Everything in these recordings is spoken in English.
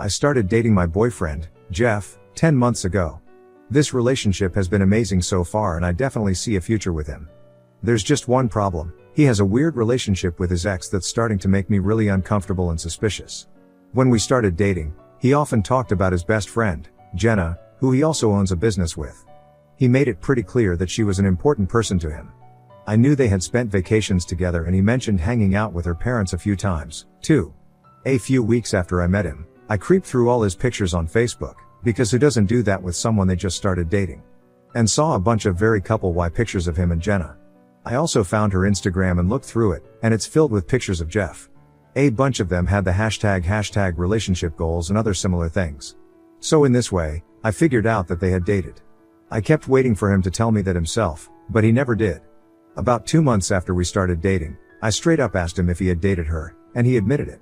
I started dating my boyfriend, Jeff, 10 months ago. This relationship has been amazing so far and I definitely see a future with him. There's just one problem. He has a weird relationship with his ex that's starting to make me really uncomfortable and suspicious. When we started dating, he often talked about his best friend, Jenna, who he also owns a business with. He made it pretty clear that she was an important person to him. I knew they had spent vacations together and he mentioned hanging out with her parents a few times, too. A few weeks after I met him, I creeped through all his pictures on Facebook, because who doesn't do that with someone they just started dating? And saw a bunch of very couple-y pictures of him and Jenna. I also found her Instagram and looked through it, and it's filled with pictures of Jeff. A bunch of them had the hashtag relationship goals and other similar things. So in this way, I figured out that they had dated. I kept waiting for him to tell me that himself, but he never did. About 2 months after we started dating, I straight up asked him if he had dated her, and he admitted it.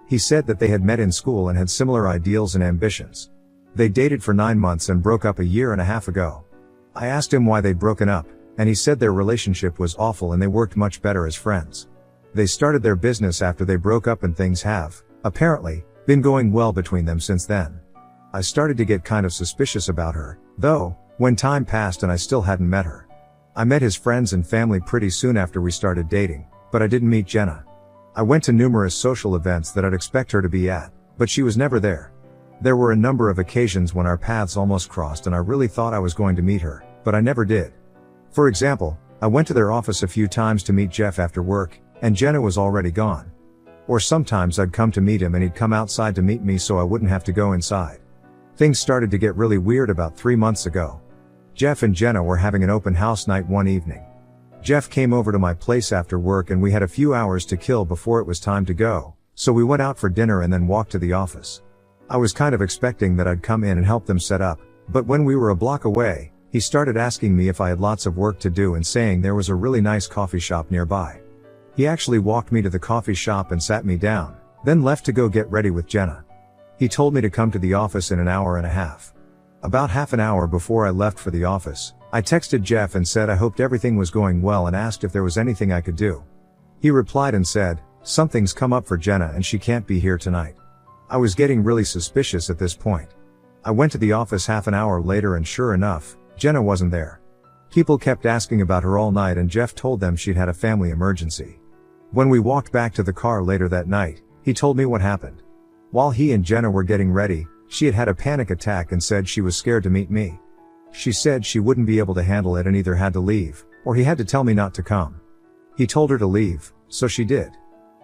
He said that they had met in school and had similar ideals and ambitions. They dated for 9 months and broke up a year and a half ago. I asked him why they'd broken up, and he said their relationship was awful and they worked much better as friends. They started their business after they broke up and things have, apparently, been going well between them since then. I started to get kind of suspicious about her, though, when time passed and I still hadn't met her. I met his friends and family pretty soon after we started dating, but I didn't meet Jenna. I went to numerous social events that I'd expect her to be at, but she was never there. There were a number of occasions when our paths almost crossed and I really thought I was going to meet her, but I never did. For example, I went to their office a few times to meet Jeff after work, and Jenna was already gone. Or sometimes I'd come to meet him and he'd come outside to meet me so I wouldn't have to go inside. Things started to get really weird about 3 months ago. Jeff and Jenna were having an open house night one evening. Jeff came over to my place after work and we had a few hours to kill before it was time to go, so we went out for dinner and then walked to the office. I was kind of expecting that I'd come in and help them set up, but when we were a block away, he started asking me if I had lots of work to do and saying there was a really nice coffee shop nearby. He actually walked me to the coffee shop and sat me down, then left to go get ready with Jenna. He told me to come to the office in an hour and a half. About half an hour before I left for the office, I texted Jeff and said I hoped everything was going well and asked if there was anything I could do. He replied and said, "Something's come up for Jenna and she can't be here tonight." I was getting really suspicious at this point. I went to the office half an hour later and sure enough, Jenna wasn't there. People kept asking about her all night and Jeff told them she'd had a family emergency. When we walked back to the car later that night, he told me what happened. While he and Jenna were getting ready, she had had a panic attack and said she was scared to meet me. She said she wouldn't be able to handle it and either had to leave, or he had to tell me not to come. He told her to leave, so she did.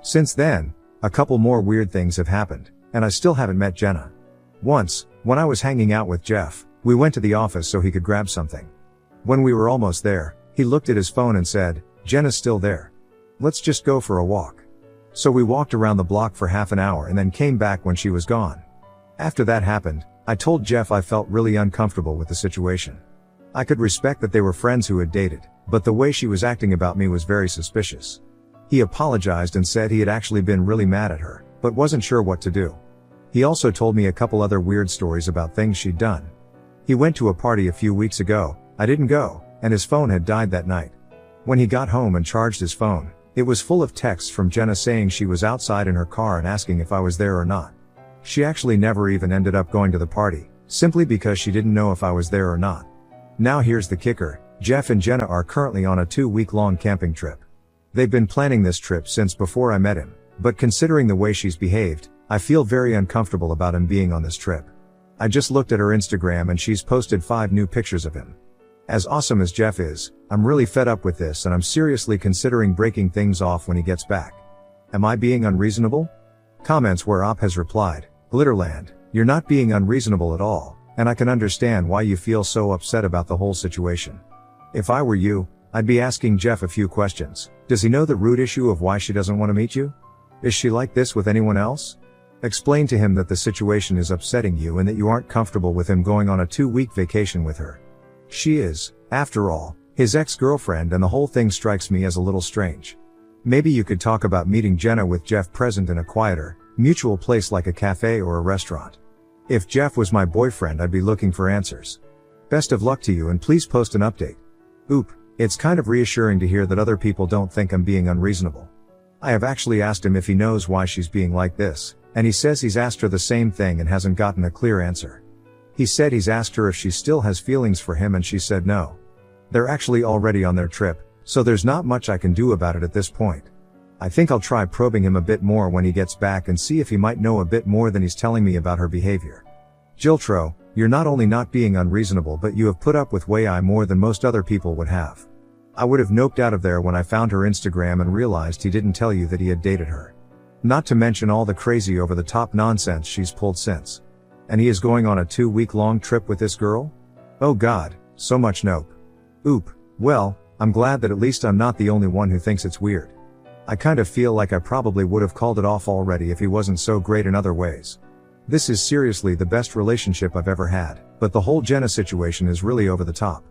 Since then, a couple more weird things have happened, and I still haven't met Jenna. Once, when I was hanging out with Jeff, we went to the office so he could grab something. When we were almost there, he looked at his phone and said, "Jenna's still there. Let's just go for a walk." So we walked around the block for half an hour and then came back when she was gone. After that happened, I told Jeff I felt really uncomfortable with the situation. I could respect that they were friends who had dated, but the way she was acting about me was very suspicious. He apologized and said he had actually been really mad at her, but wasn't sure what to do. He also told me a couple other weird stories about things she'd done. He went to a party a few weeks ago, I didn't go, and his phone had died that night. When he got home and charged his phone, it was full of texts from Jenna saying she was outside in her car and asking if I was there or not. She actually never even ended up going to the party, simply because she didn't know if I was there or not. Now here's the kicker, Jeff and Jenna are currently on a 2-week-long camping trip. They've been planning this trip since before I met him, but considering the way she's behaved, I feel very uncomfortable about him being on this trip. I just looked at her Instagram and she's posted 5 new pictures of him. As awesome as Jeff is, I'm really fed up with this and I'm seriously considering breaking things off when he gets back. Am I being unreasonable? Comments where Op has replied, "Glitterland, you're not being unreasonable at all, and I can understand why you feel so upset about the whole situation. If I were you, I'd be asking Jeff a few questions. Does he know the root issue of why she doesn't want to meet you? Is she like this with anyone else? Explain to him that the situation is upsetting you and that you aren't comfortable with him going on a 2-week vacation with her. She is, after all, his ex-girlfriend and the whole thing strikes me as a little strange. Maybe you could talk about meeting Jenna with Jeff present in a quieter, mutual place like a cafe or a restaurant. If Jeff was my boyfriend, I'd be looking for answers. Best of luck to you and please post an update." Oop, it's kind of reassuring to hear that other people don't think I'm being unreasonable. I have actually asked him if he knows why she's being like this, and he says he's asked her the same thing and hasn't gotten a clear answer. He said he's asked her if she still has feelings for him and she said no. They're actually already on their trip, so there's not much I can do about it at this point. I think I'll try probing him a bit more when he gets back and see if he might know a bit more than he's telling me about her behavior. Jiltro, you're not only not being unreasonable but you have put up with way more than most other people would have. I would have noped out of there when I found her Instagram and realized he didn't tell you that he had dated her. Not to mention all the crazy over-the-top nonsense she's pulled since. And he is going on a 2-week-long trip with this girl? Oh god, so much nope. Oop, well, I'm glad that at least I'm not the only one who thinks it's weird. I kind of feel like I probably would have called it off already if he wasn't so great in other ways. This is seriously the best relationship I've ever had, but the whole Jenna situation is really over the top.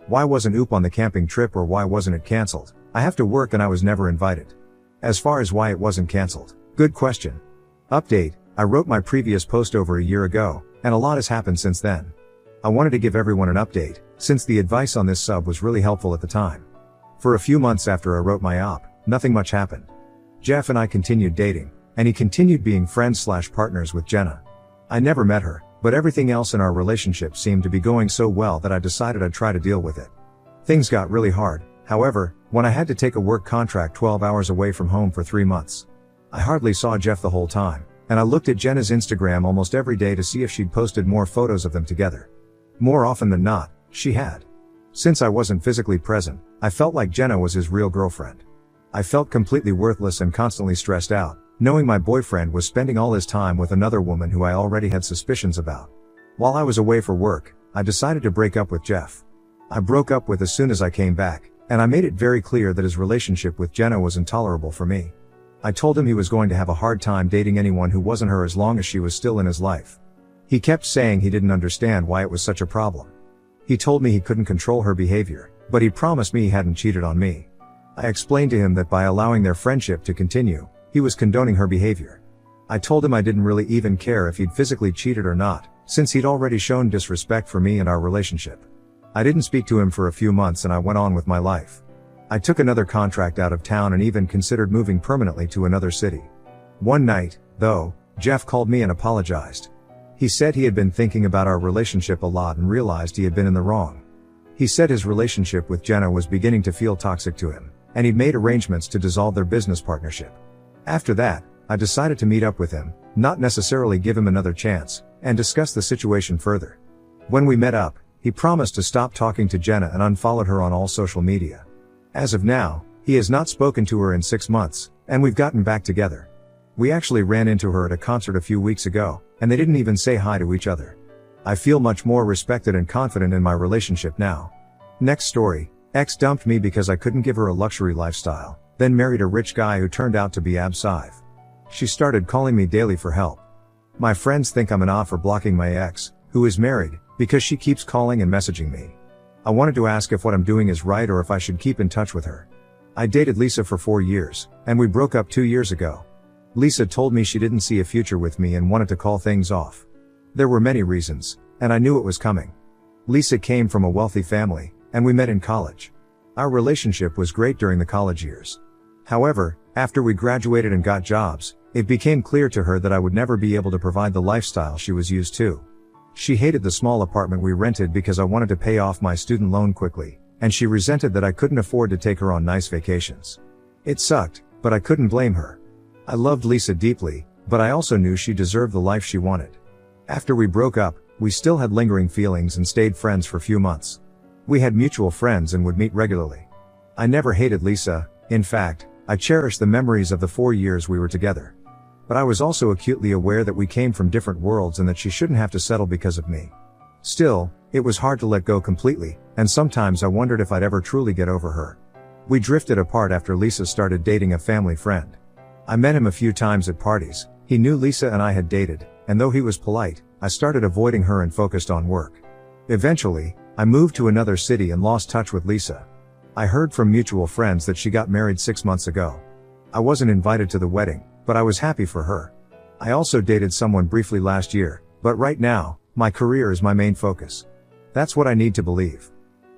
Why wasn't Oop on the camping trip, or why wasn't it cancelled? I have to work and I was never invited. As far as why it wasn't cancelled, good question. Update, I wrote my previous post over a year ago, and a lot has happened since then. I wanted to give everyone an update, since the advice on this sub was really helpful at the time. For a few months after I wrote my op, nothing much happened. Jeff and I continued dating, and he continued being friends/partners with Jenna. I never met her, but everything else in our relationship seemed to be going so well that I decided I'd try to deal with it. Things got really hard, however, when I had to take a work contract 12 hours away from home for 3 months. I hardly saw Jeff the whole time, and I looked at Jenna's Instagram almost every day to see if she'd posted more photos of them together. More often than not, she had. Since I wasn't physically present, I felt like Jenna was his real girlfriend. I felt completely worthless and constantly stressed out, knowing my boyfriend was spending all his time with another woman who I already had suspicions about. While I was away for work, I decided to break up with Jeff. I broke up with as soon as I came back, and I made it very clear that his relationship with Jenna was intolerable for me. I told him he was going to have a hard time dating anyone who wasn't her as long as she was still in his life. He kept saying he didn't understand why it was such a problem. He told me he couldn't control her behavior, but he promised me he hadn't cheated on me. I explained to him that by allowing their friendship to continue, he was condoning her behavior. I told him I didn't really even care if he'd physically cheated or not, since he'd already shown disrespect for me and our relationship. I didn't speak to him for a few months and I went on with my life. I took another contract out of town and even considered moving permanently to another city. One night, though, Jeff called me and apologized. He said he had been thinking about our relationship a lot and realized he had been in the wrong. He said his relationship with Jenna was beginning to feel toxic to him, and he'd made arrangements to dissolve their business partnership. After that, I decided to meet up with him, not necessarily give him another chance, and discuss the situation further. When we met up, he promised to stop talking to Jenna and unfollowed her on all social media. As of now, he has not spoken to her in 6 months, and we've gotten back together. We actually ran into her at a concert a few weeks ago, and they didn't even say hi to each other. I feel much more respected and confident in my relationship now. Next story, ex dumped me because I couldn't give her a luxury lifestyle, then married a rich guy who turned out to be Absive. She started calling me daily for help. My friends think I'm an off for blocking my ex, who is married, because she keeps calling and messaging me. I wanted to ask if what I'm doing is right or if I should keep in touch with her. I dated Lisa for 4 years, and we broke up 2 years ago. Lisa told me she didn't see a future with me and wanted to call things off. There were many reasons, and I knew it was coming. Lisa came from a wealthy family, and we met in college. Our relationship was great during the college years. However, after we graduated and got jobs, it became clear to her that I would never be able to provide the lifestyle she was used to. She hated the small apartment we rented because I wanted to pay off my student loan quickly, and she resented that I couldn't afford to take her on nice vacations. It sucked, but I couldn't blame her. I loved Lisa deeply, but I also knew she deserved the life she wanted. After we broke up, we still had lingering feelings and stayed friends for a few months. We had mutual friends and would meet regularly. I never hated Lisa, in fact, I cherished the memories of the 4 years we were together. But I was also acutely aware that we came from different worlds and that she shouldn't have to settle because of me. Still, it was hard to let go completely, and sometimes I wondered if I'd ever truly get over her. We drifted apart after Lisa started dating a family friend. I met him a few times at parties, he knew Lisa and I had dated, and though he was polite, I started avoiding her and focused on work. Eventually, I moved to another city and lost touch with Lisa. I heard from mutual friends that she got married 6 months ago. I wasn't invited to the wedding, but I was happy for her. I also dated someone briefly last year, but right now, my career is my main focus. That's what I need to believe.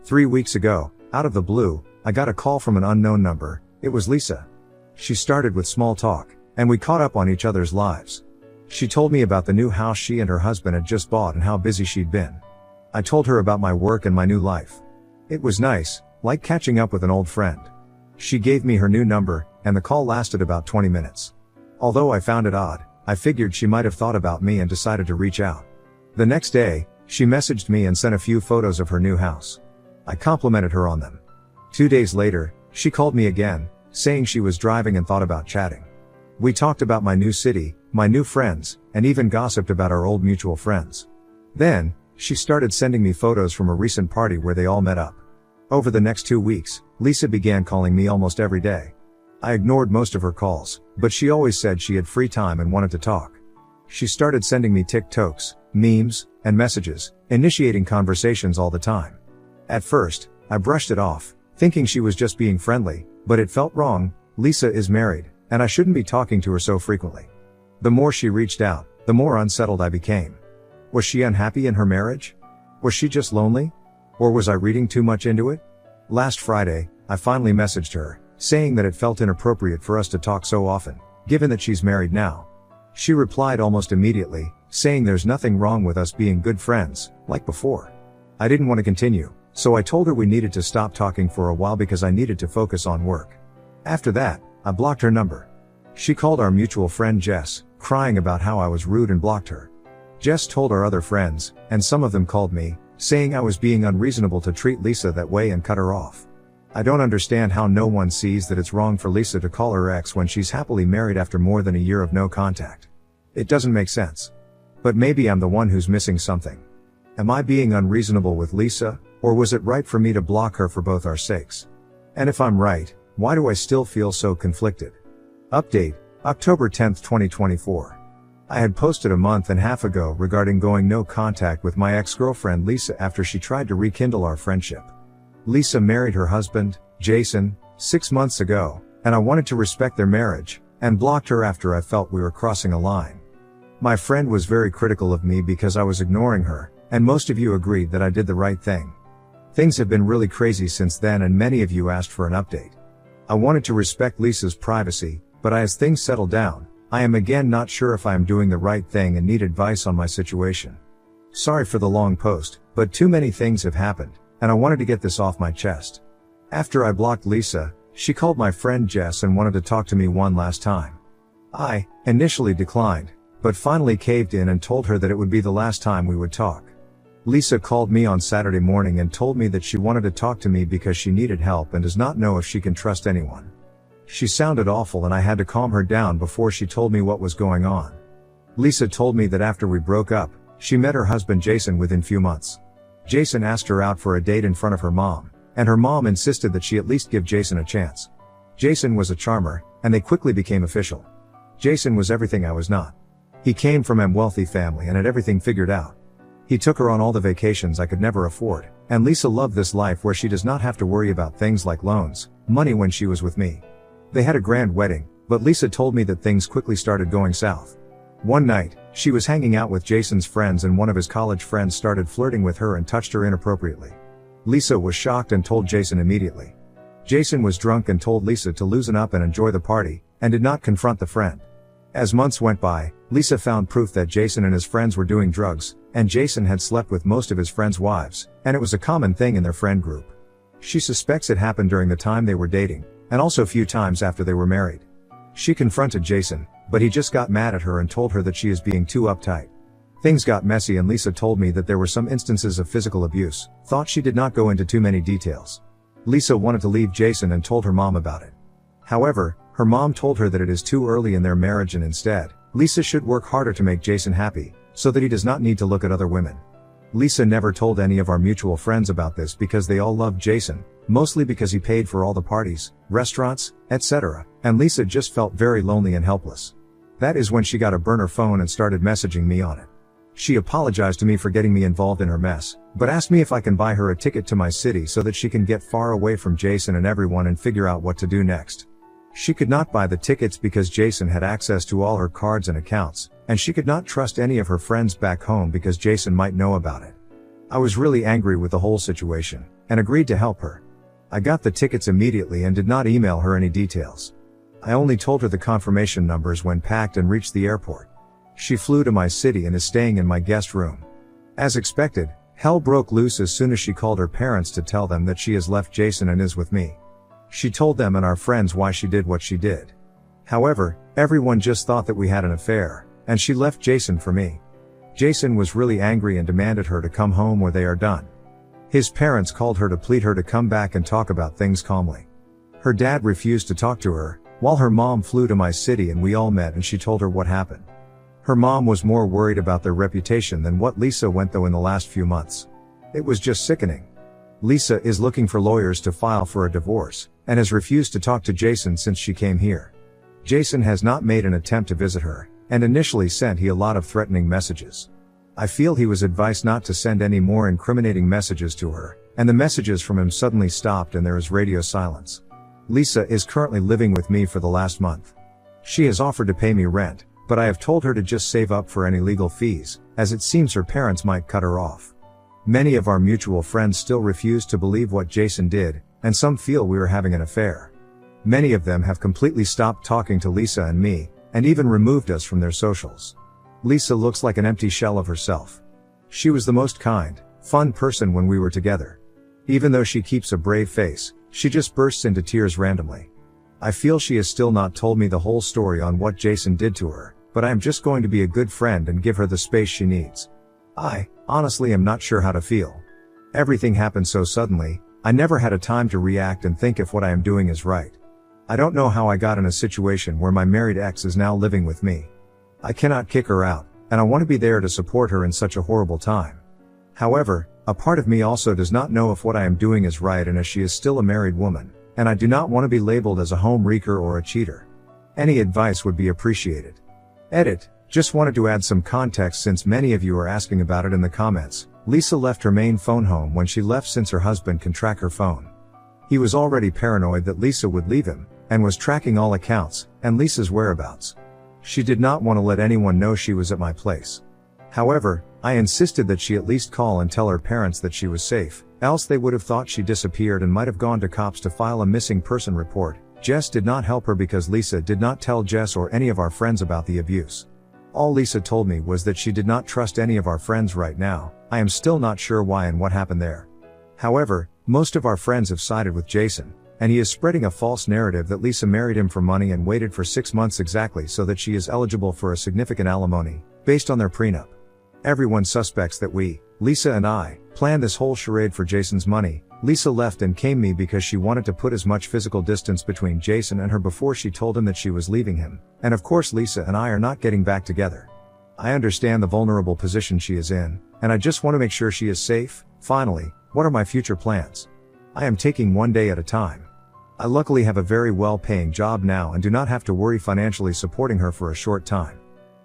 3 weeks ago, out of the blue, I got a call from an unknown number. It was Lisa. She started with small talk, and we caught up on each other's lives. She told me about the new house she and her husband had just bought and how busy she'd been. I told her about my work and my new life. It was nice, like catching up with an old friend. She gave me her new number, and the call lasted about 20 minutes. Although I found it odd, I figured she might have thought about me and decided to reach out. The next day, she messaged me and sent a few photos of her new house. I complimented her on them. 2 days later, she called me again, saying she was driving and thought about chatting. We talked about my new city, my new friends, and even gossiped about our old mutual friends. Then, she started sending me photos from a recent party where they all met up. Over the next 2 weeks, Lisa began calling me almost every day. I ignored most of her calls, but she always said she had free time and wanted to talk. She started sending me TikToks, memes, and messages, initiating conversations all the time. At first, I brushed it off, thinking she was just being friendly, but it felt wrong. Lisa is married, and I shouldn't be talking to her so frequently. The more she reached out, the more unsettled I became. Was she unhappy in her marriage? Was she just lonely? Or was I reading too much into it? Last Friday, I finally messaged her, saying that it felt inappropriate for us to talk so often, given that she's married now. She replied almost immediately, saying there's nothing wrong with us being good friends, like before. I didn't want to continue, so I told her we needed to stop talking for a while because I needed to focus on work. After that, I blocked her number. She called our mutual friend Jess, crying about how I was rude and blocked her. Jess told our other friends, and some of them called me, saying I was being unreasonable to treat Lisa that way and cut her off. I don't understand how no one sees that it's wrong for Lisa to call her ex when she's happily married after more than a year of no contact. It doesn't make sense. But maybe I'm the one who's missing something. Am I being unreasonable with Lisa, or was it right for me to block her for both our sakes? And if I'm right, why do I still feel so conflicted? Update, October 10, 2024. I had posted a month and a half ago regarding going no contact with my ex-girlfriend Lisa after she tried to rekindle our friendship. Lisa married her husband, Jason, 6 months ago, and I wanted to respect their marriage, and blocked her after I felt we were crossing a line. My friend was very critical of me because I was ignoring her, and most of you agreed that I did the right thing. Things have been really crazy since then and many of you asked for an update. I wanted to respect Lisa's privacy, but as things settle down, I am again not sure if I am doing the right thing and need advice on my situation. Sorry for the long post, but too many things have happened, and I wanted to get this off my chest. After I blocked Lisa, she called my friend Jess and wanted to talk to me one last time. I initially declined, but finally caved in and told her that it would be the last time we would talk. Lisa called me on Saturday morning and told me that she wanted to talk to me because she needed help and does not know if she can trust anyone. She sounded awful and I had to calm her down before she told me what was going on. Lisa told me that after we broke up, she met her husband Jason within few months. Jason asked her out for a date in front of her mom, and her mom insisted that she at least give Jason a chance. Jason was a charmer, and they quickly became official. Jason was everything I was not. He came from a wealthy family and had everything figured out. He took her on all the vacations I could never afford, and Lisa loved this life where she does not have to worry about things like loans, money when she was with me. They had a grand wedding, but Lisa told me that things quickly started going south. One night, she was hanging out with Jason's friends and one of his college friends started flirting with her and touched her inappropriately. Lisa was shocked and told Jason immediately. Jason was drunk and told Lisa to loosen up and enjoy the party, and did not confront the friend. As months went by, Lisa found proof that Jason and his friends were doing drugs, and Jason had slept with most of his friends' wives, and it was a common thing in their friend group. She suspects it happened during the time they were dating, and also a few times after they were married. She confronted Jason, but he just got mad at her and told her that she is being too uptight. Things got messy and Lisa told me that there were some instances of physical abuse, thought she did not go into too many details. Lisa wanted to leave Jason and told her mom about it. However, her mom told her that it is too early in their marriage and instead, Lisa should work harder to make Jason happy, so that he does not need to look at other women. Lisa never told any of our mutual friends about this because they all loved Jason, mostly because he paid for all the parties, restaurants, etc., and Lisa just felt very lonely and helpless. That is when she got a burner phone and started messaging me on it. She apologized to me for getting me involved in her mess, but asked me if I can buy her a ticket to my city so that she can get far away from Jason and everyone and figure out what to do next. She could not buy the tickets because Jason had access to all her cards and accounts, and she could not trust any of her friends back home because Jason might know about it. I was really angry with the whole situation, and agreed to help her. I got the tickets immediately and did not email her any details. I only told her the confirmation numbers when packed and reached the airport. She flew to my city and is staying in my guest room. As expected, hell broke loose as soon as she called her parents to tell them that she has left Jason and is with me. She told them and our friends why she did what she did. However, everyone just thought that we had an affair, and she left Jason for me. Jason was really angry and demanded her to come home or they are done. His parents called her to plead her to come back and talk about things calmly. Her dad refused to talk to her, while her mom flew to my city and we all met and she told her what happened. Her mom was more worried about their reputation than what Lisa went through in the last few months. It was just sickening. Lisa is looking for lawyers to file for a divorce, and has refused to talk to Jason since she came here. Jason has not made an attempt to visit her, and initially sent he a lot of threatening messages. I feel he was advised not to send any more incriminating messages to her, and the messages from him suddenly stopped and there is radio silence. Lisa is currently living with me for the last month. She has offered to pay me rent, but I have told her to just save up for any legal fees, as it seems her parents might cut her off. Many of our mutual friends still refuse to believe what Jason did, and some feel we are having an affair. Many of them have completely stopped talking to Lisa and me, and even removed us from their socials. Lisa looks like an empty shell of herself. She was the most kind, fun person when we were together. Even though she keeps a brave face, she just bursts into tears randomly. I feel she has still not told me the whole story on what Jason did to her, but I am just going to be a good friend and give her the space she needs. I, honestly, am not sure how to feel. Everything happened so suddenly, I never had a time to react and think if what I am doing is right. I don't know how I got in a situation where my married ex is now living with me. I cannot kick her out, and I want to be there to support her in such a horrible time. However, a part of me also does not know if what I am doing is right, and as she is still a married woman, and I do not want to be labeled as a home wrecker or a cheater. Any advice would be appreciated. Edit. Just wanted to add some context since many of you are asking about it in the comments. Lisa left her main phone home when she left since her husband can track her phone. He was already paranoid that Lisa would leave him, and was tracking all accounts, and Lisa's whereabouts. She did not want to let anyone know she was at my place. However, I insisted that she at least call and tell her parents that she was safe, else they would have thought she disappeared and might have gone to cops to file a missing person report. Jess did not help her because Lisa did not tell Jess or any of our friends about the abuse. All Lisa told me was that she did not trust any of our friends right now. I am still not sure why and what happened there. However, most of our friends have sided with Jason, and he is spreading a false narrative that Lisa married him for money and waited for 6 months exactly so that she is eligible for a significant alimony, based on their prenup. Everyone suspects that we, Lisa and I, planned this whole charade for Jason's money. Lisa left and came me because she wanted to put as much physical distance between Jason and her before she told him that she was leaving him, and of course Lisa and I are not getting back together. I understand the vulnerable position she is in, and I just want to make sure she is safe. Finally, what are my future plans? I am taking one day at a time. I luckily have a very well-paying job now and do not have to worry financially supporting her for a short time.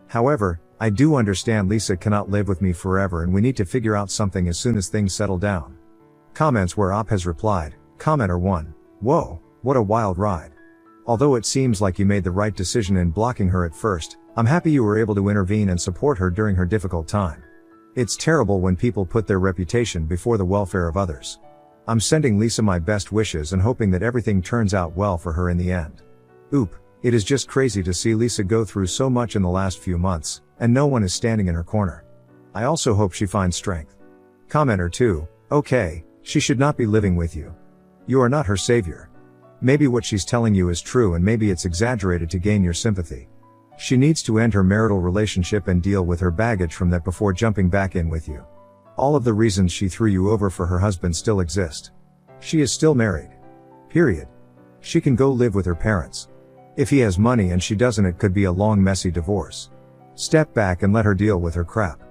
However, I do understand Lisa cannot live with me forever and we need to figure out something as soon as things settle down. Comments where Op has replied. Commenter 1. Whoa, what a wild ride. Although it seems like you made the right decision in blocking her at first, I'm happy you were able to intervene and support her during her difficult time. It's terrible when people put their reputation before the welfare of others. I'm sending Lisa my best wishes and hoping that everything turns out well for her in the end. Oop, it is just crazy to see Lisa go through so much in the last few months, and no one is standing in her corner. I also hope she finds strength. Commenter 2. Okay, she should not be living with you. You are not her savior. Maybe what she's telling you is true and maybe it's exaggerated to gain your sympathy. She needs to end her marital relationship and deal with her baggage from that before jumping back in with you. All of the reasons she threw you over for her husband still exist. She is still married. Period. She can go live with her parents. If he has money and she doesn't, it could be a long messy divorce. Step back and let her deal with her crap.